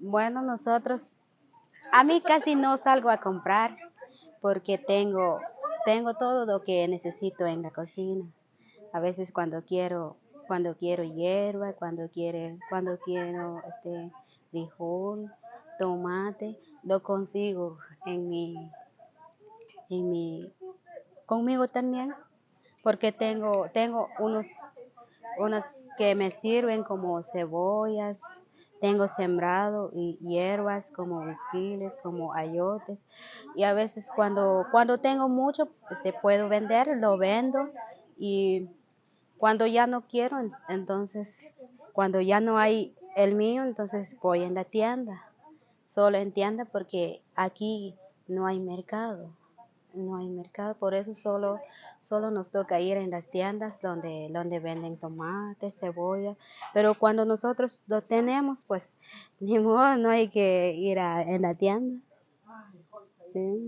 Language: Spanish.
Bueno, a mí casi no salgo a comprar porque tengo todo lo que necesito en la cocina. A veces cuando quiero hierba, cuando quiero frijol, tomate, lo consigo en mi, conmigo también, porque tengo unos que me sirven como cebollas, tengo sembrado y hierbas como esquiles, como ayotes, y a veces cuando tengo mucho, puedo vender, lo vendo, y cuando ya no quiero, entonces, cuando ya no hay el mío, entonces voy en la tienda, solo en tienda porque aquí no hay mercado. No hay mercado, por eso solo nos toca ir en las tiendas donde venden tomates, cebolla, pero cuando nosotros lo tenemos, pues ni modo, no hay que ir en la tienda. Sí.